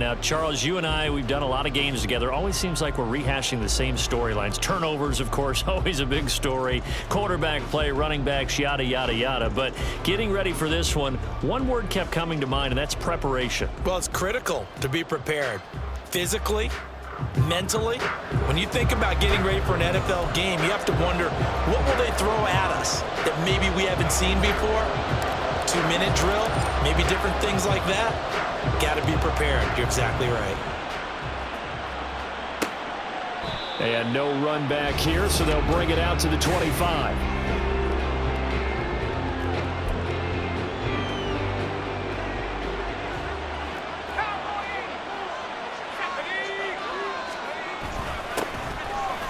Now, Charles, you and I, we've done a lot of games together. Always seems like we're rehashing the same storylines. Turnovers, of course, always a big story. Quarterback play, running backs, yada, yada, yada. But getting ready for this one word kept coming to mind, and that's preparation. Well, it's critical to be prepared physically, mentally. When you think about getting ready for an NFL game, you have to wonder, what will they throw at us that maybe we haven't seen before? 2-minute drill, maybe different things like that. Got to be prepared. You're exactly right. And no run back here, so they'll bring it out to the 25.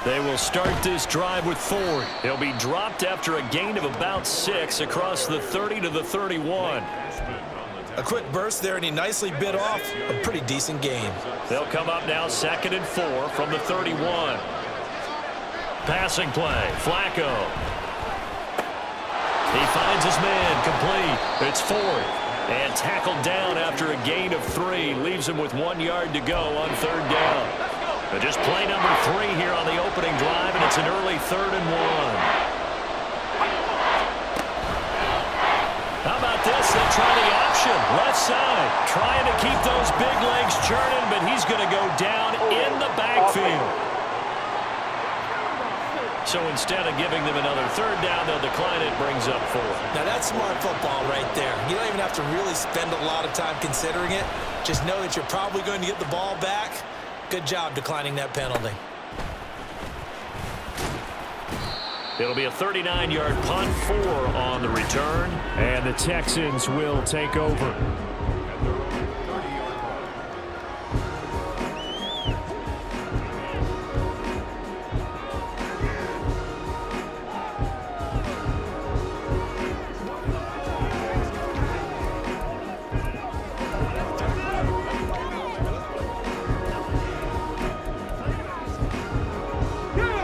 They will start this drive with Ford. He'll be dropped after a gain of about 6 across the 30 to the 31. A quick burst there, and he nicely bit off a pretty decent game. They'll come up now 2nd and 4 from the 31. Passing play, Flacco. He finds his man, complete. It's Ford. And tackled down after a gain of 3. Leaves him with 1 yard to go on 3rd down. But just play number 3 here on the opening drive, and it's an early 3rd and 1. How about this? They'll try the option, left side. Trying to keep those big legs churning, but he's going to go down in the backfield. So instead of giving them another 3rd down, they'll decline it, brings up 4. Now that's smart football right there. You don't even have to really spend a lot of time considering it. Just know that you're probably going to get the ball back. Good job declining that penalty. It'll be a 39-yard punt, 4 on the return, and the Texans will take over.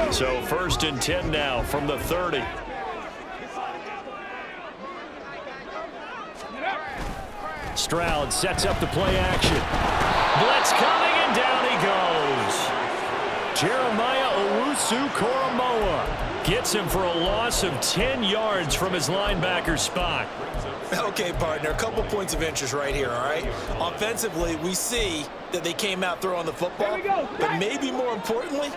So 1st and 10 now from the 30. Stroud sets up the play action. Blitz coming, and down he goes. Jeremiah Owusu-Koramoah gets him for a loss of 10 yards from his linebacker spot. Okay, partner, a couple points of interest right here, all right? Offensively, we see that they came out throwing the football, but maybe more importantly,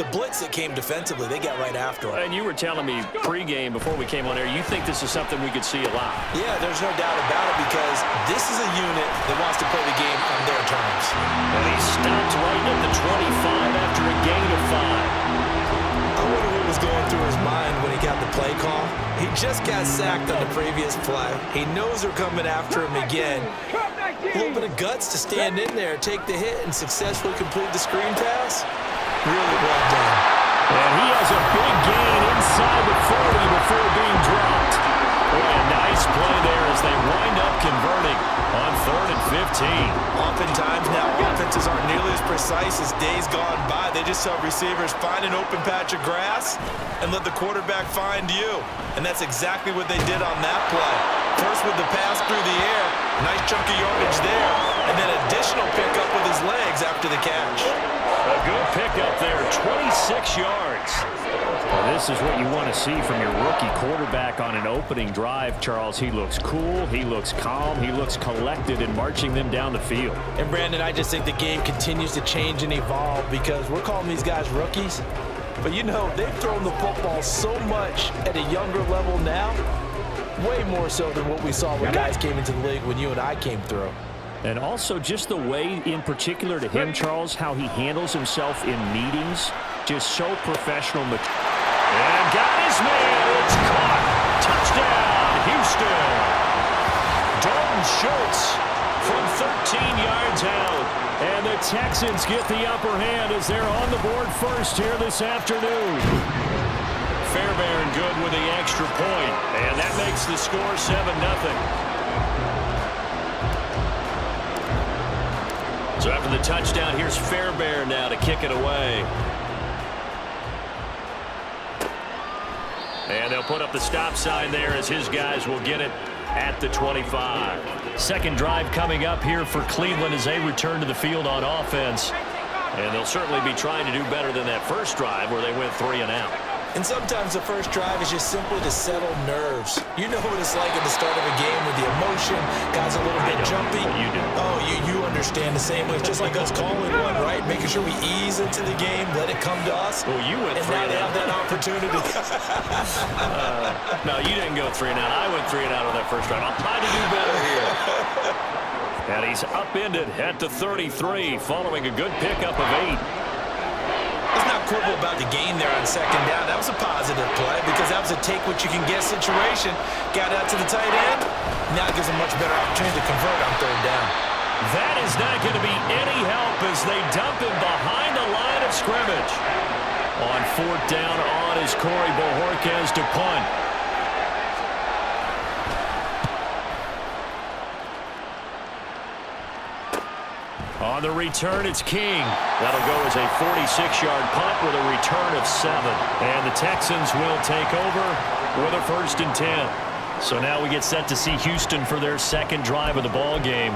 the blitz that came defensively, they got right after it. And you were telling me pregame before we came on air, you think this is something we could see a lot. Yeah, there's no doubt about it, because this is a unit that wants to play the game on their terms. And he stopped right at the 25 after a gain of 5. I wonder what was going through his mind when he got the play call. He just got sacked on the previous play. He knows they're coming after him again. A little bit of guts to stand in there, take the hit, and successfully complete the screen pass. Really well done. And he has a big gain inside the 40 before being dropped. Boy, a nice play there as they wind up converting on 3rd and 15. Oftentimes now, offenses aren't nearly as precise as days gone by. They just have receivers find an open patch of grass and let the quarterback find you. And that's exactly what they did on that play. First with the pass through the air, nice chunk of yardage there, and then additional pickup with his legs after the catch. A good pickup there, 26 yards. Well, this is what you want to see from your rookie quarterback on an opening drive, Charles. He looks cool, he looks calm, he looks collected in marching them down the field. And, Brandon, I just think the game continues to change and evolve, because we're calling these guys rookies. But, you know, they've thrown the football so much at a younger level now, way more so than what we saw when guys came into the league when you and I came through. And also just the way, in particular to him, Charles, how he handles himself in meetings, just so professional. And got his man. It's caught. Touchdown, Houston. Dalton Schultz from 13 yards out. And the Texans get the upper hand as they're on the board first here this afternoon. Fairbairn good with the extra point. And that makes the score 7-0. So after the touchdown, here's Fairbairn now to kick it away. And they'll put up the stop sign there as his guys will get it at the 25. Second drive coming up here for Cleveland as they return to the field on offense. And they'll certainly be trying to do better than that first drive where they went 3 and out. And sometimes the first drive is just simply to settle nerves. You know what it's like at the start of a game with the emotion. Guys a little bit jumpy. You do. Oh, you understand the same way. It's just like us calling one, right? Making sure we ease into the game, let it come to us. Well, you went 3 and now and they out. have that opportunity. No, you didn't go 3 and out. I went 3 and out on that first drive. I'm trying to do better here. And he's upended at the 33 following a good pickup of 8. Let's not quibble about the gain there on second down. That was a positive play because that was a take-what-you-can-get situation. Got out to the tight end. Now it gives them much better opportunity to convert on third down. That is not going to be any help as they dump him behind the line of scrimmage. On fourth down on is Corey Bojorquez to punt. On the return, it's King. That'll go as a 46-yard punt with a return of 7. And the Texans will take over with a 1st and 10. So now we get set to see Houston for their second drive of the ball game.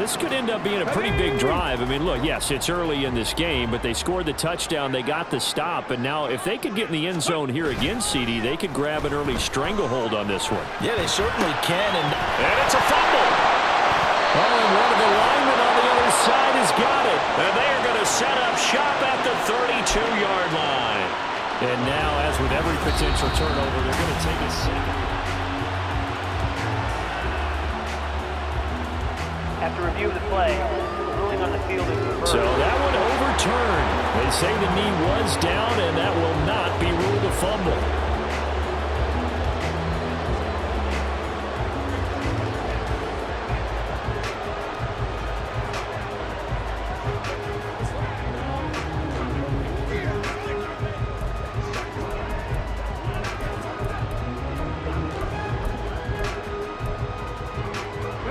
This could end up being a pretty big drive. I mean, look, yes, it's early in this game, but they scored the touchdown. They got the stop. And now if they could get in the end zone here again, CD, they could grab an early stranglehold on this one. Yeah, they certainly can. And it's a fumble. Oh, and one of the linemen on the other side has got it. And they are going to set up shop at the 32-yard line. And now, as with every potential turnover, they're going to take a second. After review of the play, ruling on the field is reversed. So that one overturned. They say the knee was down, and that will not be ruled a fumble.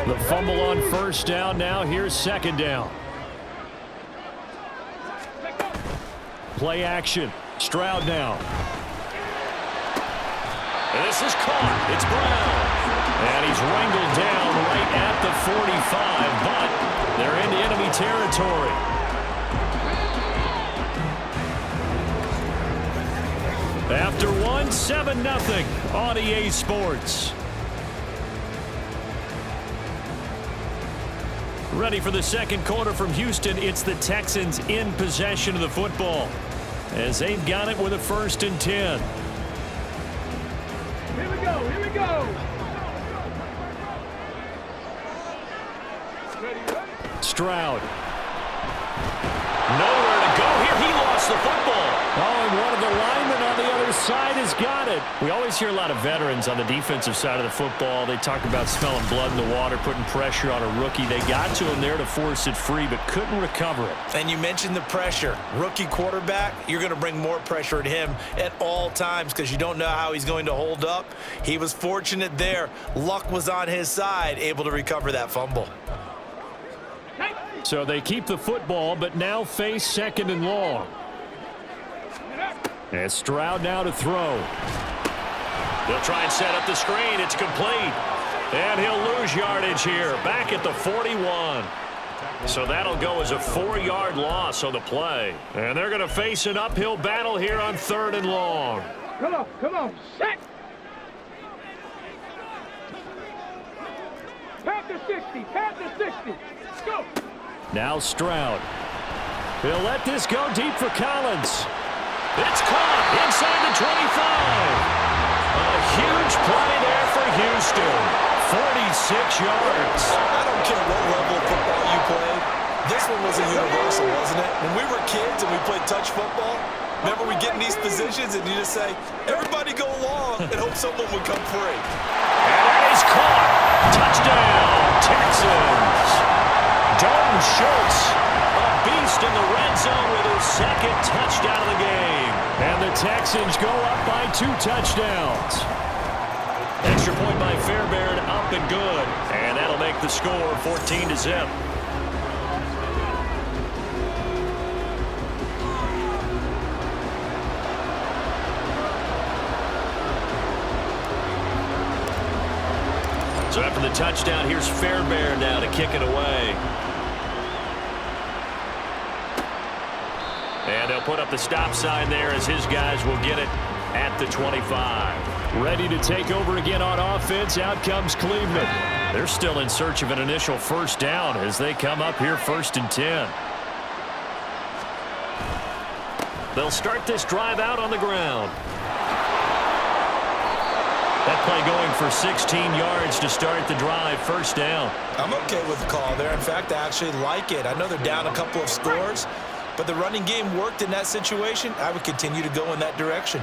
The fumble on first down. Now here's second down. Play action. Stroud now. And this is caught. It's Brown. And he's wrangled down right at the 45, but they're into enemy territory. After one, 7-0 on EA Sports. Ready for the second quarter from Houston. It's the Texans in possession of the football as they've got it with a 1st and 10. Here we go, here we go. Stroud. Nowhere to go here. He lost the football. Oh, and one of the linemen on the other side has got it. We always hear a lot of veterans on the defensive side of the football. They talk about smelling blood in the water, putting pressure on a rookie. They got to him there to force it free, but couldn't recover it. And you mentioned the pressure. Rookie quarterback, you're going to bring more pressure at him at all times because you don't know how he's going to hold up. He was fortunate there. Luck was on his side, able to recover that fumble. So they keep the football, but now face 2nd and long. And Stroud now to throw. They'll try and set up the screen. It's complete. And he'll lose yardage here. Back at the 41. So that'll go as a 4-yard loss on the play. And they're going to face an uphill battle here on 3rd and long. Come on, set. Pat the 60, go. Now Stroud. He'll let this go deep for Collins. It's caught inside the 25. A huge play there for Houston. 46 yards. I don't care what level of football you played. This one was a universal, wasn't it? When we were kids and we played touch football, remember we get in these positions and you just say, everybody go along and hope someone would come free. And that is caught. Touchdown, Texans. Dalton Schultz, a beast in the red zone with his 2nd touchdown of the game. And the Texans go up by 2 touchdowns. Extra point by Fairbairn, up and good. And that'll make the score 14-0. the touchdown. Here's Fairbairn now to kick it away. And they'll put up the stop sign there as his guys will get it at the 25. Ready to take over again on offense. Out comes Cleveland. They're still in search of an initial first down as they come up here 1st and 10. They'll start this drive out on the ground. That play going for 16 yards to start the drive. First down. I'm okay with the call there. In fact, I actually like it. I know they're down a couple of scores, but the running game worked in that situation. I would continue to go in that direction.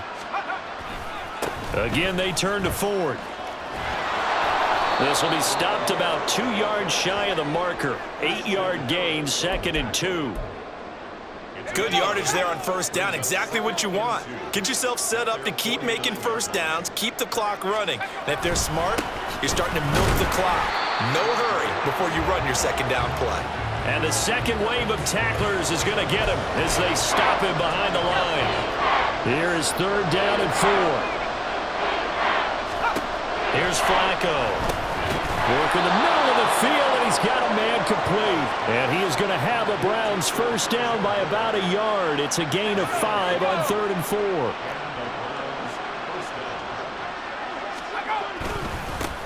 Again, they turn to Ford. This will be stopped about 2 yards shy of the marker. 8-yard gain, 2nd and 2. Good yardage there on first down. Exactly what you want. Get yourself set up to keep making first downs, keep the clock running. And if they're smart, you're starting to milk the clock. No hurry before you run your second down play. And the second wave of tacklers is going to get him as they stop him behind the line. Here is 3rd down and 4. Here's Flacco. Working the middle of the field, and he's got a man complete. And he is going to have the Browns first down by about a yard. It's a gain of 5 on 3rd and 4.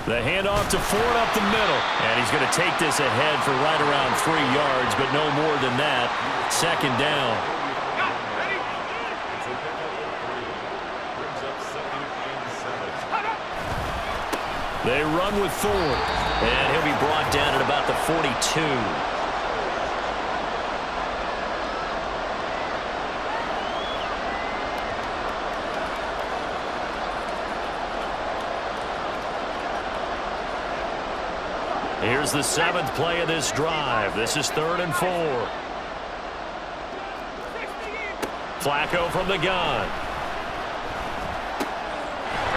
The handoff to Ford up the middle. And he's going to take this ahead for right around 3 yards, but no more than that. 2nd down. They run with Ford, and he'll be brought down at about the 42. Here's the 7th play of this drive. This is 3rd and 4. Flacco from the gun.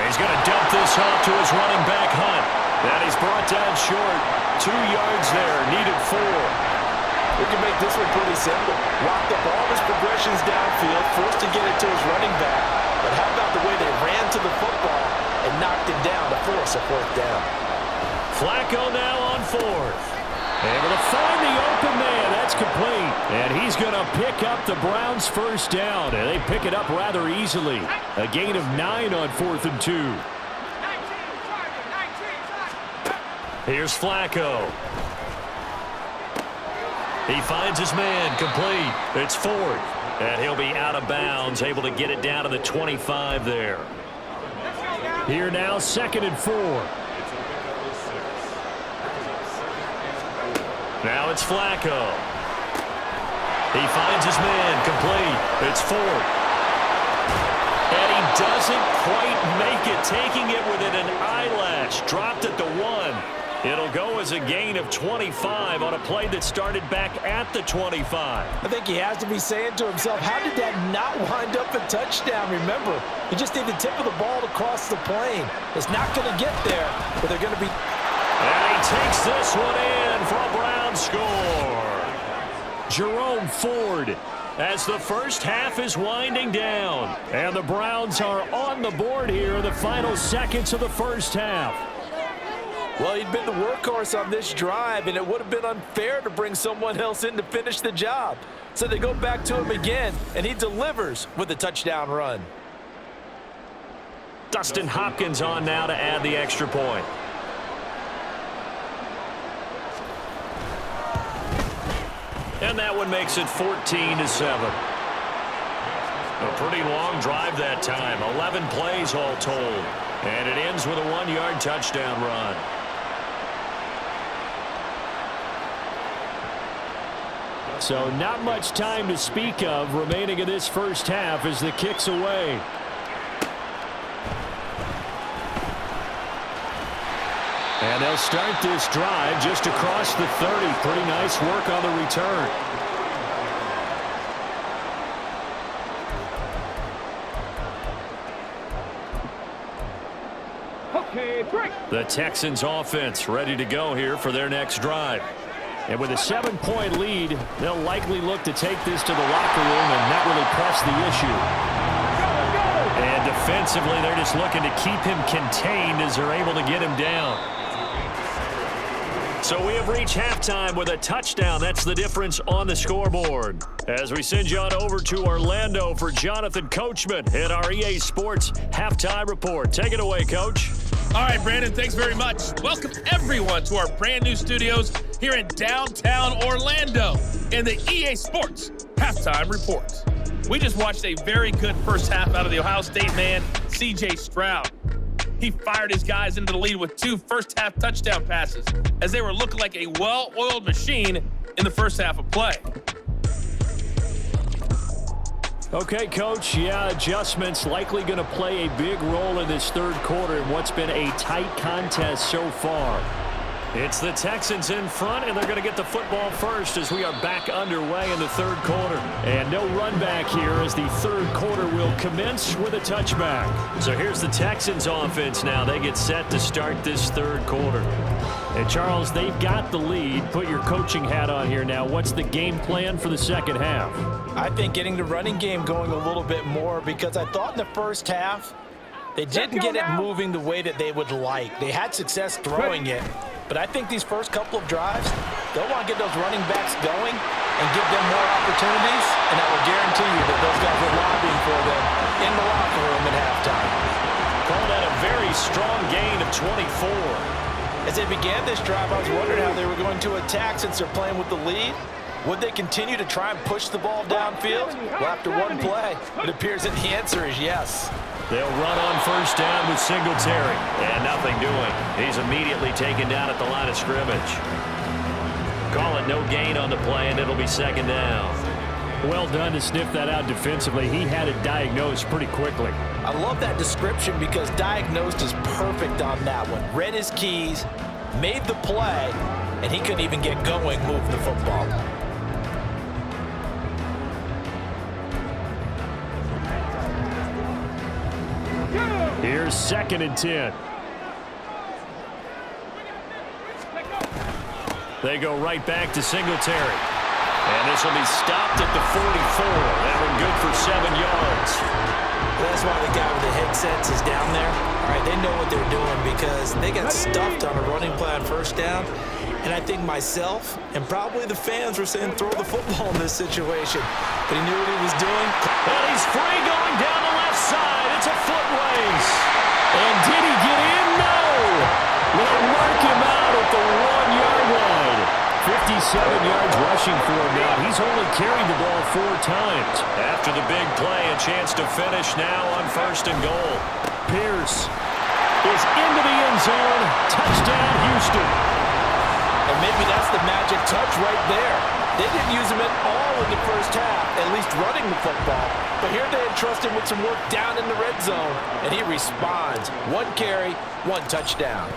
He's going to dump this off to his running back, Hunt. And he's brought down short. 2 yards there, needed 4. We can make this one pretty simple. Locked up all his progressions downfield, forced to get it to his running back. But how about the way they ran to the football and knocked him down to force a 4th down? Flacco now on 4th. Able to find the open man. That's complete. And he's going to pick up the Browns' first down. And they pick it up rather easily. A gain of 9 on 4th and 2. Here's Flacco. He finds his man complete. It's Ford. And he'll be out of bounds, able to get it down to the 25 there. Here now, 2nd and 4. Now it's Flacco. He finds his man complete. It's Ford. And he doesn't quite make it, taking it within an eyelash. Dropped at the 1. It'll go as a gain of 25 on a play that started back at the 25. I think he has to be saying to himself, how did that not wind up a touchdown? Remember, he just need the tip of the ball to cross the plane. It's not going to get there, but they're going to be... And he takes this one in for a Brown score. Jerome Ford as the first half is winding down. And the Browns are on the board here in the final seconds of the first half. Well, he'd been the workhorse on this drive, and it would have been unfair to bring someone else in to finish the job. So they go back to him again, and he delivers with a touchdown run. Dustin Hopkins on now to add the extra point. And that one makes it 14-7. A pretty long drive that time. 11 plays all told. And it ends with a 1-yard touchdown run. So not much time to speak of remaining in this first half as the kick's away. And they'll start this drive just across the 30. Pretty nice work on the return. Okay, break. The Texans offense ready to go here for their next drive. And with a 7-point lead, they'll likely look to take this to the locker room and not really press the issue. And defensively, they're just looking to keep him contained as they're able to get him down. So we have reached halftime with a touchdown. That's the difference on the scoreboard. As we send you on over to Orlando for Jonathan Coachman at our EA Sports Halftime Report. Take it away, Coach. All right, Brandon, thanks very much. Welcome, everyone, to our brand new studios here in downtown Orlando in the EA Sports Halftime Report. We just watched a very good first half out of the Ohio State man, C.J. Stroud. He fired his guys into the lead with 2 first-half touchdown passes as they were looking like a well-oiled machine in the first half of play. Okay, Coach, adjustments likely going to play a big role in this third quarter in what's been a tight contest so far. It's the Texans in front, and they're going to get the football first as we are back underway in the third quarter. And no run back here as the third quarter will commence with a touchback. So here's the Texans offense now. They get set to start this third quarter. And, Charles, they've got the lead. Put your coaching hat on here now. What's the game plan for the second half? I think getting the running game going a little bit more because I thought in the first half they didn't get it moving the way that they would like. They had success throwing it. But I think these first couple of drives, they'll want to get those running backs going and give them more opportunities, and I will guarantee you that those guys are lobbying for them in the locker room at halftime. Called out a very strong gain of 24. As they began this drive, I was wondering how they were going to attack since they're playing with the lead. Would they continue to try and push the ball downfield? Well, after one play, it appears that the answer is yes. They'll run on first down with Singletary. And nothing doing. He's immediately taken down at the line of scrimmage. Call it no gain on the play, and it'll be second down. Well done to sniff that out defensively. He had it diagnosed pretty quickly. I love that description because diagnosed is perfect on that one. Read his keys, made the play, and he couldn't even get going moving the football. Here's 2nd and 10. They go right back to Singletary. And this will be stopped at the 44. That one good for 7 yards. That's why the guy with the headsets is down there. All right, they know what they're doing because they got stuffed on a running play on first down. And I think myself and probably the fans were saying throw the football in this situation. But he knew what he was doing. And he's free going down the left side. It's a foot race. And did he get in? No. They'll mark him out at the 1-yard line. 57 yards rushing for him now. He's only carried the ball 4 times. After the big play, a chance to finish now on 1st and goal. Pierce is into the end zone. Touchdown, Houston. And maybe that's the magic touch right there. They didn't use him at all in the first half, at least running the football. But here they entrust him with some work down in the red zone, and he responds. 1 carry, 1 touchdown.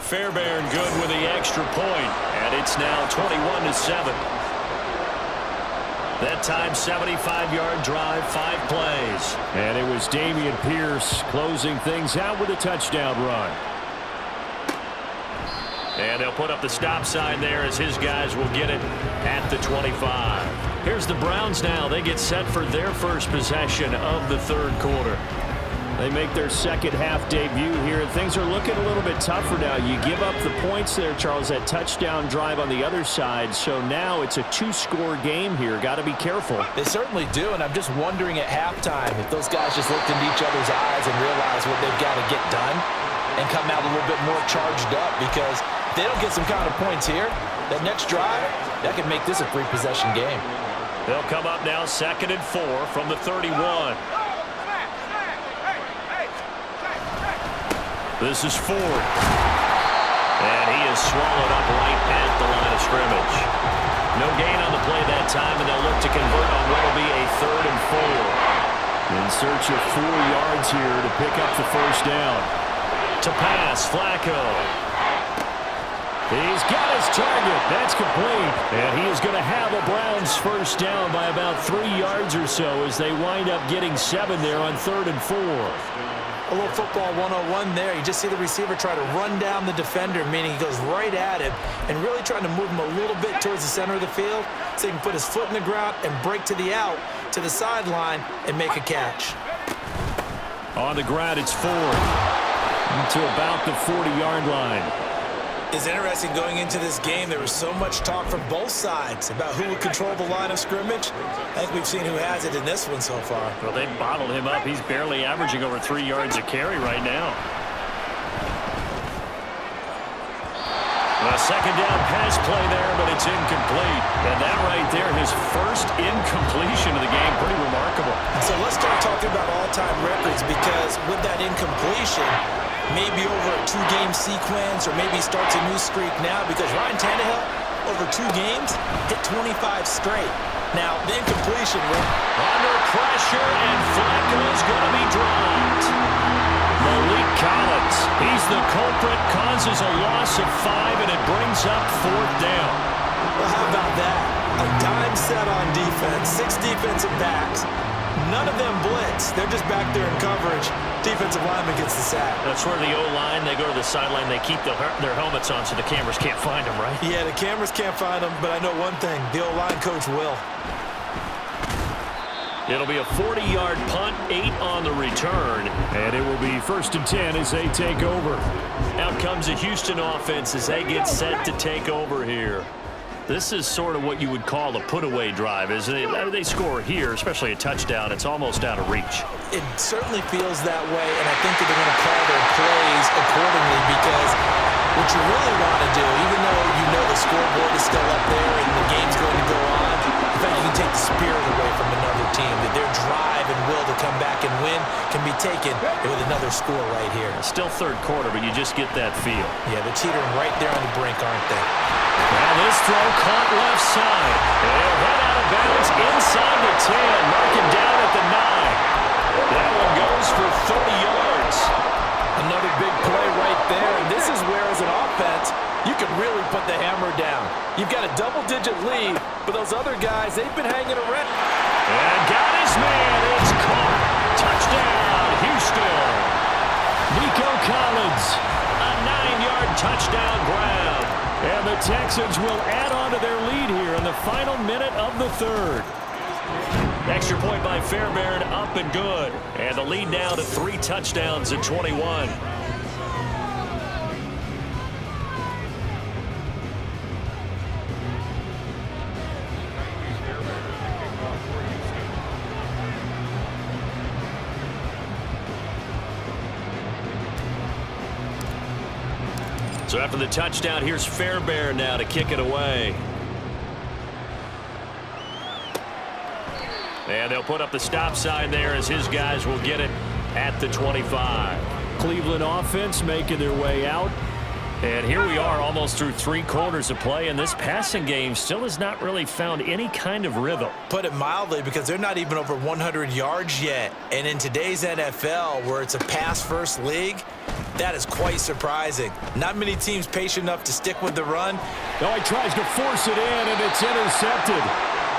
Fairbairn good with the extra point, and it's now 21-7. That time, 75-yard drive, 5 plays. And it was Dameon Pierce closing things out with a touchdown run. And they'll put up the stop sign there as his guys will get it at the 25. Here's the Browns now. They get set for their first possession of the third quarter. They make their second half debut here, and things are looking a little bit tougher now. You give up the points there, Charles, that touchdown drive on the other side. So now it's a 2-score game here. Got to be careful. They certainly do, and I'm just wondering at halftime if those guys just looked into each other's eyes and realized what they've got to get done and come out a little bit more charged up, because if they don't get some kind of points here, that next drive, that could make this a 3-possession game. They'll come up now 2nd and 4 from the 31. This is Ford. And he is swallowed up right at the line of scrimmage. No gain on the play that time, and they'll look to convert on what will be a 3rd and 4. In search of 4 yards here to pick up the first down. To pass, Flacco. He's got his target. That's complete. And he is going to have a Browns first down by about 3 yards or so as they wind up getting 7 there on 3rd and 4. A little football 101 there. You just see the receiver try to run down the defender, meaning he goes right at him and really trying to move him a little bit towards the center of the field so he can put his foot in the ground and break to the out, to the sideline, and make a catch. On the ground, it's Ford to about the 40-yard line. It's interesting going into this game. There was so much talk from both sides about who would control the line of scrimmage. I think we've seen who has it in this one so far. Well, they bottled him up. He's barely averaging over 3 yards a carry right now. A second down pass play there, but it's incomplete. And that right there, his first incompletion of the game, pretty remarkable. So let's start talking about all-time records, because with that incompletion, maybe over a 2-game sequence, or maybe starts a new streak now, because Ryan Tannehill, over 2 games, hit 25 straight. Now, the incompletion, under pressure, and Flacco's going to be dropped. Malik Collins, he's the culprit, causes a loss of 5, and it brings up 4th down. Well, how about that? A dime set on defense, 6 defensive backs. None of them blitz. They're just back there in coverage. Defensive lineman gets the sack. That's where the O-line, they go to the sideline, they keep their helmets on so the cameras can't find them, right? Yeah, the cameras can't find them, but I know one thing. The O-line coach will. It'll be a 40-yard punt, 8 on the return. And it will be 1st and 10 as they take over. Out comes the Houston offense as they get set to take over here. This is sort of what you would call a put-away drive, isn't it? They score here, especially a touchdown. It's almost out of reach. It certainly feels that way, and I think that they're going to call their plays accordingly, because what you really want to do, even though you know the scoreboard is still up there and the game's going to go on, in fact, you can take the spirit away from another team, that their drive and will to come back and win can be taken with another score right here. Still 3rd quarter, but you just get that feel. Yeah, they're teetering right there on the brink, aren't they? Now this throw caught left side. They'll head out of bounds inside the 10, marking down at the 9. That one goes for 30 yards. Another big play right there, and this is where, as an offense, you can really put the hammer down. You've got a double-digit lead, but those other guys, they've been hanging around. And got his man. It's caught. Touchdown, Houston. Nico Collins, a 9-yard touchdown grab. And the Texans will add on to their lead here in the final minute of the 3rd. Extra point by Fairbairn, up and good. And the lead now to 3 touchdowns at 21. So after the touchdown, here's Fairbairn now to kick it away. And they'll put up the stop sign there as his guys will get it at the 25. Cleveland offense making their way out. And here we are almost through 3 quarters of play, and this passing game still has not really found any kind of rhythm. Put it mildly, because they're not even over 100 yards yet. And in today's NFL, where it's a pass-first league, that is quite surprising. Not many teams patient enough to stick with the run. Oh, he tries to force it in, and it's intercepted.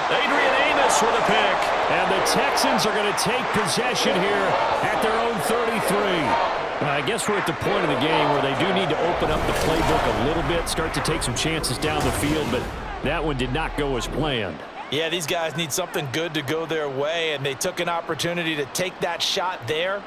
Adrian Amos with a pick. And the Texans are going to take possession here at their own 33. I guess we're at the point of the game where they do need to open up the playbook a little bit, start to take some chances down the field, but that one did not go as planned. Yeah, these guys need something good to go their way, and they took an opportunity to take that shot there,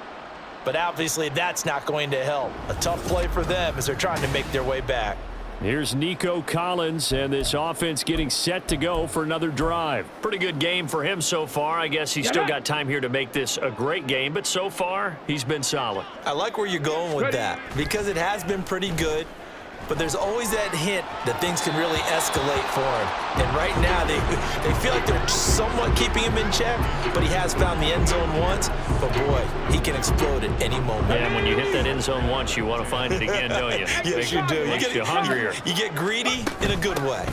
but obviously that's not going to help. A tough play for them as they're trying to make their way back. Here's Nico Collins, and this offense getting set to go for another drive. Pretty good game for him so far. I guess he's still got time here to make this a great game, but so far, he's been solid. I like where you're going with that, because it has been pretty good, but there's always that hint that things can really escalate for him. And right now, they feel like they're somewhat keeping him in check, but he has found the end zone once. But, boy, he can explode at any moment. And when you hit that end zone once, you want to find it again, don't you? Yes, you do. Makes you hungrier. You get greedy in a good way.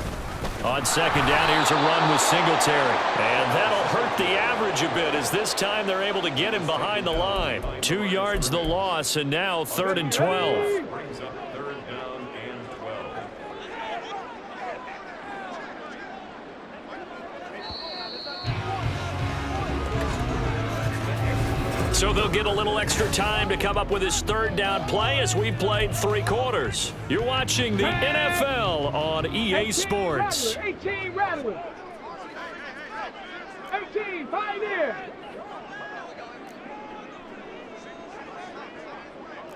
On second down, here's a run with Singletary. And that'll hurt the average a bit, as this time they're able to get him behind the line. 2 yards the loss, and now 3rd and 12. So they'll get a little extra time to come up with his 3rd down play as we've played 3 quarters. You're watching the NFL on EA Sports. 18 Rattler. 18 Pioneer.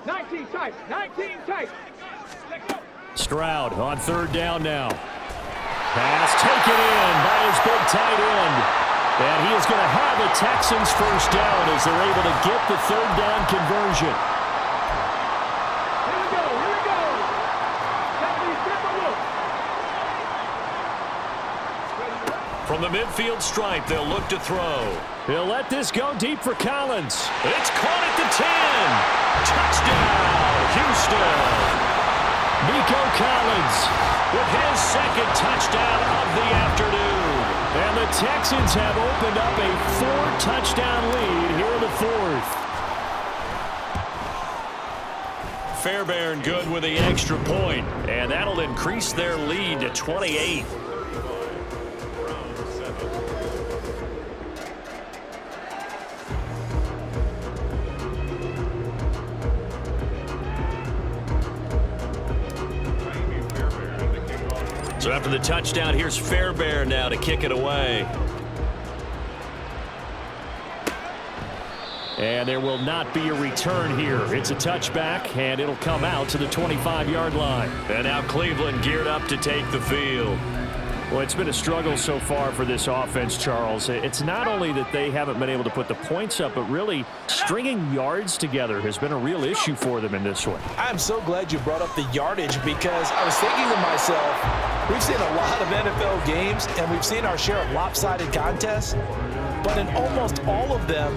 19 tight. 19 tight. Let's go. Stroud on third down now. Pass taken in by his big tight end. And he is going to have a Texans first down as they're able to get the third down conversion. Here we go. Texans, take a look. From the midfield stripe, they'll look to throw. He'll let this go deep for Collins. It's caught at the 10. Touchdown, Houston. Nico Collins with his second touchdown of the afternoon. And the Texans have opened up a 4-touchdown lead here in the fourth. Fairbairn good with the extra point, and that'll increase their lead to 28. So after the touchdown, here's Fairbairn now to kick it away. And there will not be a return here. It's a touchback, and it'll come out to the 25-yard line. And now Cleveland geared up to take the field. Well, it's been a struggle so far for this offense, Charles. It's not only that they haven't been able to put the points up, but really stringing yards together has been a real issue for them in this one. I'm so glad you brought up the yardage because I was thinking to myself, we've seen a lot of NFL games, and we've seen our share of lopsided contests, but in almost all of them,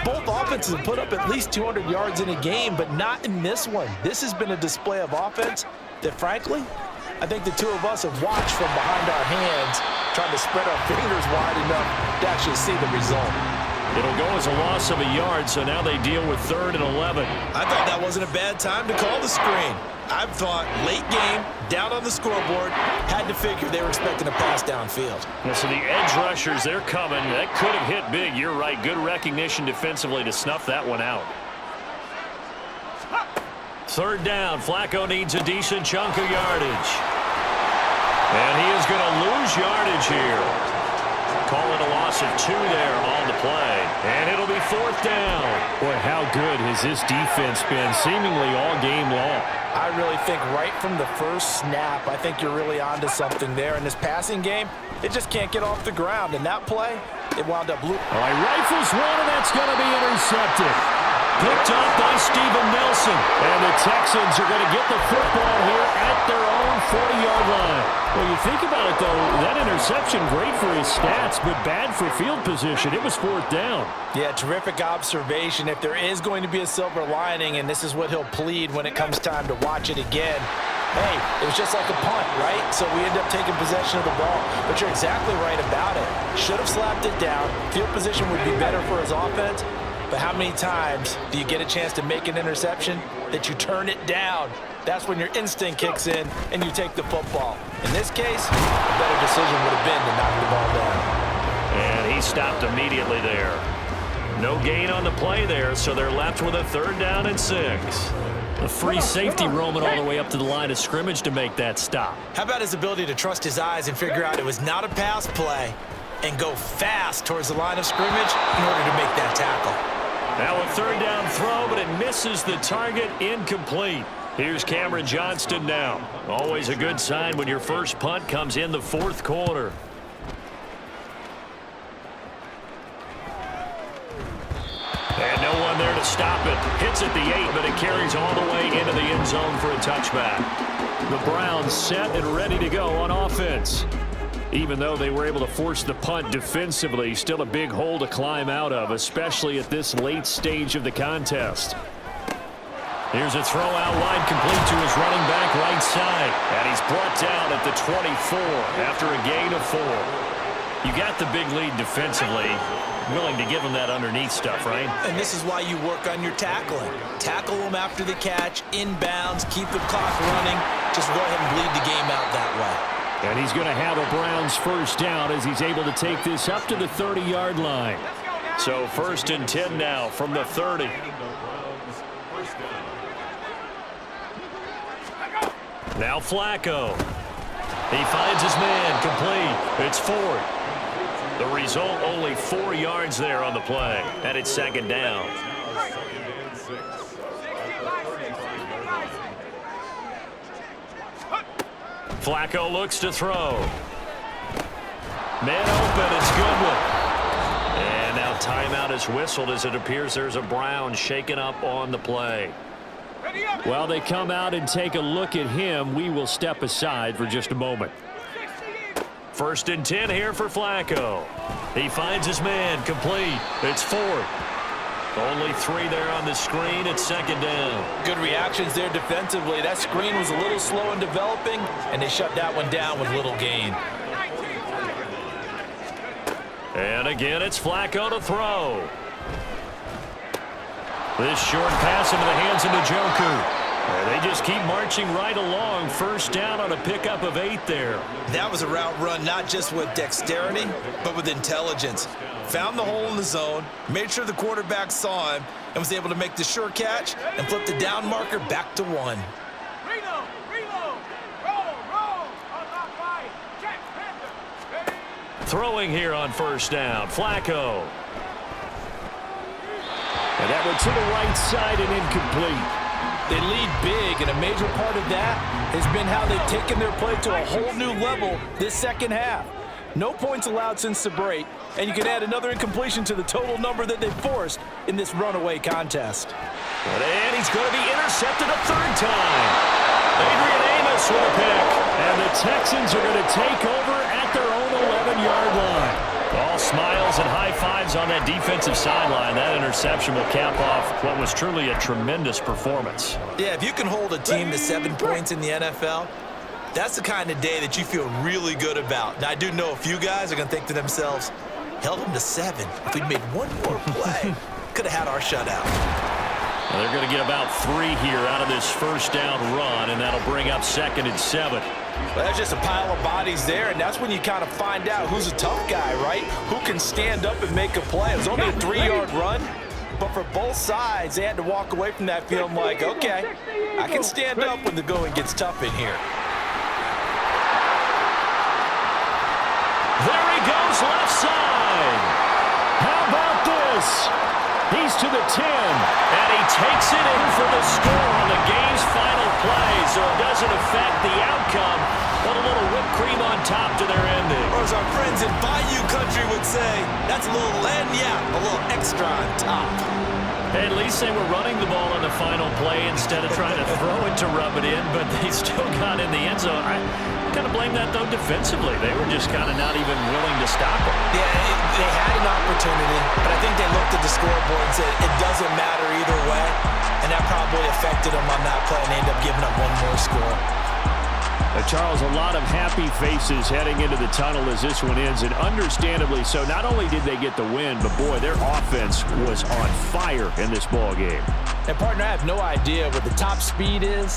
both offenses have put up at least 200 yards in a game, but not in this one. This has been a display of offense that, frankly, I think the two of us have watched from behind our hands, trying to spread our fingers wide enough to actually see the result. It'll go as a loss of a yard, so now they deal with 3rd and 11. I thought that wasn't a bad time to call the screen. I've thought late game, down on the scoreboard, had to figure they were expecting a pass downfield. Yeah, so the edge rushers, they're coming. That could have hit big. You're right. Good recognition defensively to snuff that one out. 3rd down. Flacco needs a decent chunk of yardage. And he is going to lose yardage here. Call it a loss of 2 there on the play. And it'll be 4th down. Boy, how good has this defense been seemingly all game long? I really think right from the first snap, I think you're really onto something there. In this passing game, it just can't get off the ground. And that play, it wound up loop. All right, rifles one, and that's going to be intercepted. Picked up by Steven Nelson. And the Texans are going to get the football here at their own 40-yard line. Well, you think about it, though, that interception, great for his stats, but bad for field position. It was 4th down. Yeah, terrific observation. If there is going to be a silver lining, and this is what he'll plead when it comes time to watch it again, hey, it was just like a punt, right? So we end up taking possession of the ball. But you're exactly right about it. Should have slapped it down. Field position would be better for his offense. But how many times do you get a chance to make an interception that you turn it down? That's when your instinct kicks in and you take the football. In this case, a better decision would have been to knock the ball down. And he stopped immediately there. No gain on the play there, so they're left with a 3rd down and 6. A free safety roaming all the way up to the line of scrimmage to make that stop. How about his ability to trust his eyes and figure out it was not a pass play and go fast towards the line of scrimmage in order to make that tackle? Now a 3rd down throw, but it misses the target, incomplete. Here's Cameron Johnston now. Always a good sign when your first punt comes in the 4th quarter. And no one there to stop it. Hits at the 8, but it carries all the way into the end zone for a touchback. The Browns set and ready to go on offense. Even though they were able to force the punt defensively, still a big hole to climb out of, especially at this late stage of the contest. Here's a throw out wide, complete to his running back right side. And he's brought down at the 24 after a gain of 4. You got the big lead defensively. Willing to give him that underneath stuff, right? And this is why you work on your tackling. Tackle them after the catch, inbounds, keep the clock running. Just go ahead and bleed the game out that way. And he's going to have a Browns first down as he's able to take this up to the 30-yard line. So 1st and 10 now from the 30. Now Flacco. He finds his man, complete. It's 4th. The result, only 4 yards there on the play. And it's 2nd down. Flacco looks to throw. Man open, it's Goodwin. And now timeout is whistled as it appears there's a Brown shaken up on the play. While they come out and take a look at him, we will step aside for just a moment. 1st and 10 here for Flacco. He finds his man, complete. It's 4th. Only 3 there on the screen. It's 2nd down. Good reactions there defensively. That screen was a little slow in developing, and they shut that one down with little gain. And again, it's Flacco to throw. This short pass into the hands of Njoku. And they just keep marching right along. 1st down on a pickup of 8 there. That was a route run not just with dexterity, but with intelligence. Found the hole in the zone, made sure the quarterback saw him, and was able to make the sure catch and flip the down marker back to 1. Throwing here on 1st down. Flacco. And that one to the right side and incomplete. They lead big, and a major part of that has been how they've taken their play to a whole new level this 2nd half. No points allowed since the break, and you can add another incompletion to the total number that they've forced in this runaway contest. And he's going to be intercepted a 3rd time. Adrian Amos with a pick. And the Texans are going to take over at their own 11-yard line. All smiles and high fives on that defensive sideline. That interception will cap off what was truly a tremendous performance. Yeah, if you can hold a team to 7 points in the NFL, that's the kind of day that you feel really good about. Now, I do know a few guys are going to think to themselves, held them to 7. If we'd made one more play, could have had our shutout. Well, they're going to get about 3 here out of this 1st down run, and that'll bring up 2nd and 7. Well, there's just a pile of bodies there, and that's when you kind of find out who's a tough guy, right? Who can stand up and make a play. It was only a 3-yard run, but for both sides, they had to walk away from that feeling like, okay, I can stand up when the going gets tough in here. There he goes, left side. How about this? He's to the 10, and he takes it in for the score on the game's final play, so it doesn't affect the outcome, but a little whipped cream on top to their ending. Or as our friends in Bayou Country would say, that's a little lagniappe, a little extra on top. At least they were running the ball on the final play instead of trying to throw it to rub it in, but they still got in the end zone. I kind of blame that, though, defensively. They were just kind of not even willing to stop it. Yeah, they had an opportunity, but I think they looked at the scoreboard and said it doesn't matter either way, and that probably affected them on that play, and they ended up giving up one more score. Charles, a lot of happy faces heading into the tunnel as this one ends, and understandably so. Not only did they get the win, but, boy, their offense was on fire in this ball game. And, partner, I have no idea what the top speed is